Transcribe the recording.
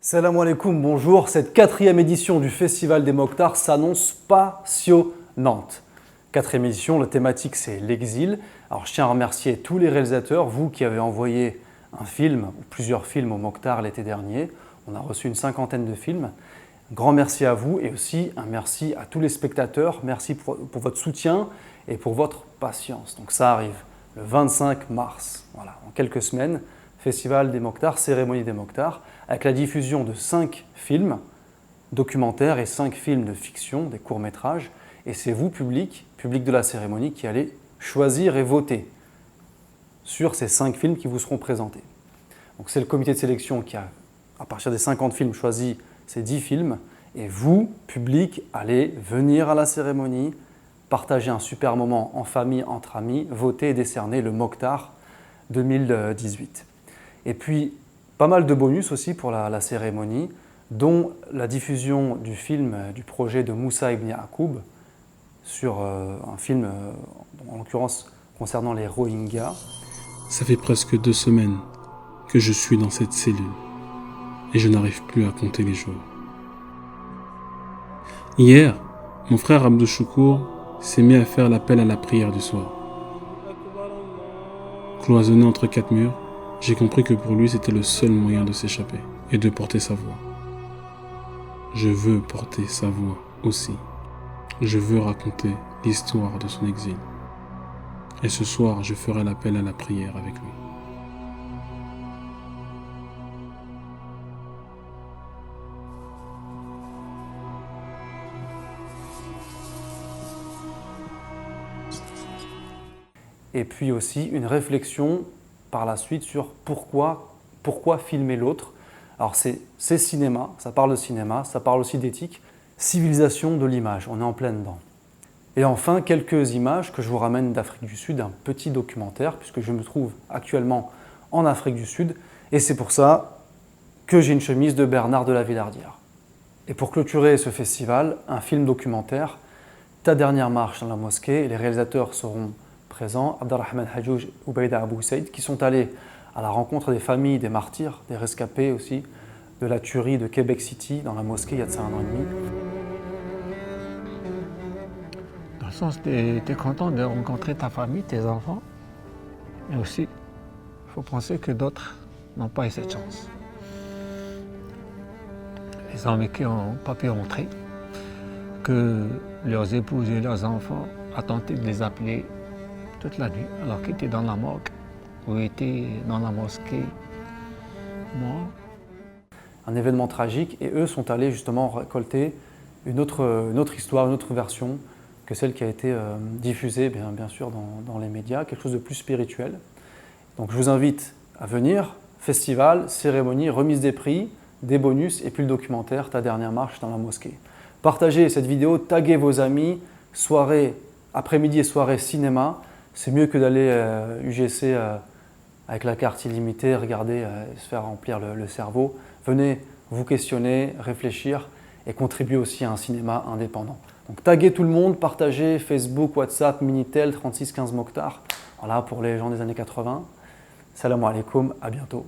Salam alaikum, bonjour. Cette quatrième édition du Festival des Mokhtars s'annonce passionnante. Quatrième édition, la thématique c'est l'exil. Alors je tiens à remercier tous les réalisateurs, vous qui avez envoyé un film ou plusieurs films au Mokhtar l'été dernier. On a reçu une cinquantaine de films. Grand merci à vous et aussi un merci à tous les spectateurs. Merci pour votre soutien et pour votre patience. Donc ça arrive le 25 mars, voilà, en quelques semaines. Festival des Mokhtars, cérémonie des Mokhtars, avec la diffusion de 5 films documentaires et 5 films de fiction, des courts-métrages. Et c'est vous, public de la cérémonie, qui allez choisir et voter sur ces 5 films qui vous seront présentés. Donc c'est le comité de sélection qui a, à partir des 50 films, choisi ces 10 films. Et vous, public, allez venir à la cérémonie, partager un super moment en famille, entre amis, voter et décerner le Mokhtar 2018. Et puis, pas mal de bonus aussi pour la cérémonie, dont la diffusion du film, du projet de Moussa Ibn Yaqub, sur un film, en l'occurrence, concernant les Rohingyas. Ça fait presque 2 semaines que je suis dans cette cellule et je n'arrive plus à compter les jours. Hier, mon frère Abdou Choukour s'est mis à faire l'appel à la prière du soir. Cloisonné entre 4 murs, j'ai compris que pour lui c'était le seul moyen de s'échapper et de porter sa voix. Je veux porter sa voix aussi. Je veux raconter l'histoire de son exil. Et ce soir, je ferai l'appel à la prière avec lui. Et puis aussi une réflexion par la suite sur pourquoi filmer l'autre. Alors c'est cinéma, ça parle de cinéma, ça parle aussi d'éthique, civilisation de l'image, on est en plein dedans. Et enfin, quelques images que je vous ramène d'Afrique du Sud, un petit documentaire, puisque je me trouve actuellement en Afrique du Sud, et c'est pour ça que j'ai une chemise de Bernard de la Villardière. Et pour clôturer ce festival, un film documentaire, Ta dernière marche dans la mosquée, et les réalisateurs seront présents, Abdelrahman Hadjouj et Oubaïda Abou Saïd, qui sont allés à la rencontre des familles, des martyrs, des rescapés aussi, de la tuerie de Québec City, dans la mosquée, il y a de ça 1 an et demi. Dans le sens, tu es content de rencontrer ta famille, tes enfants, mais aussi, il faut penser que d'autres n'ont pas eu cette chance. Les hommes qui n'ont pas pu rentrer, que leurs épouses et leurs enfants ont tenté de les appeler toute la nuit, alors qu'ils étaient dans la morgue ou étaient dans la mosquée morts. Un événement tragique, et eux sont allés justement récolter une autre histoire, une autre version que celle qui a été diffusée bien sûr dans les médias, quelque chose de plus spirituel. Donc je vous invite à venir, festival, cérémonie, remise des prix, des bonus et puis le documentaire Ta dernière marche dans la mosquée. Partagez cette vidéo, taguez vos amis, soirée, après-midi et soirée cinéma. C'est mieux que d'aller UGC avec la carte illimitée, regarder, se faire remplir le cerveau. Venez vous questionner, réfléchir et contribuer aussi à un cinéma indépendant. Donc taguez tout le monde, partagez Facebook, WhatsApp, Minitel, 36 15 Mokhtar. Voilà pour les gens des années 80. Salam alaikum, à bientôt.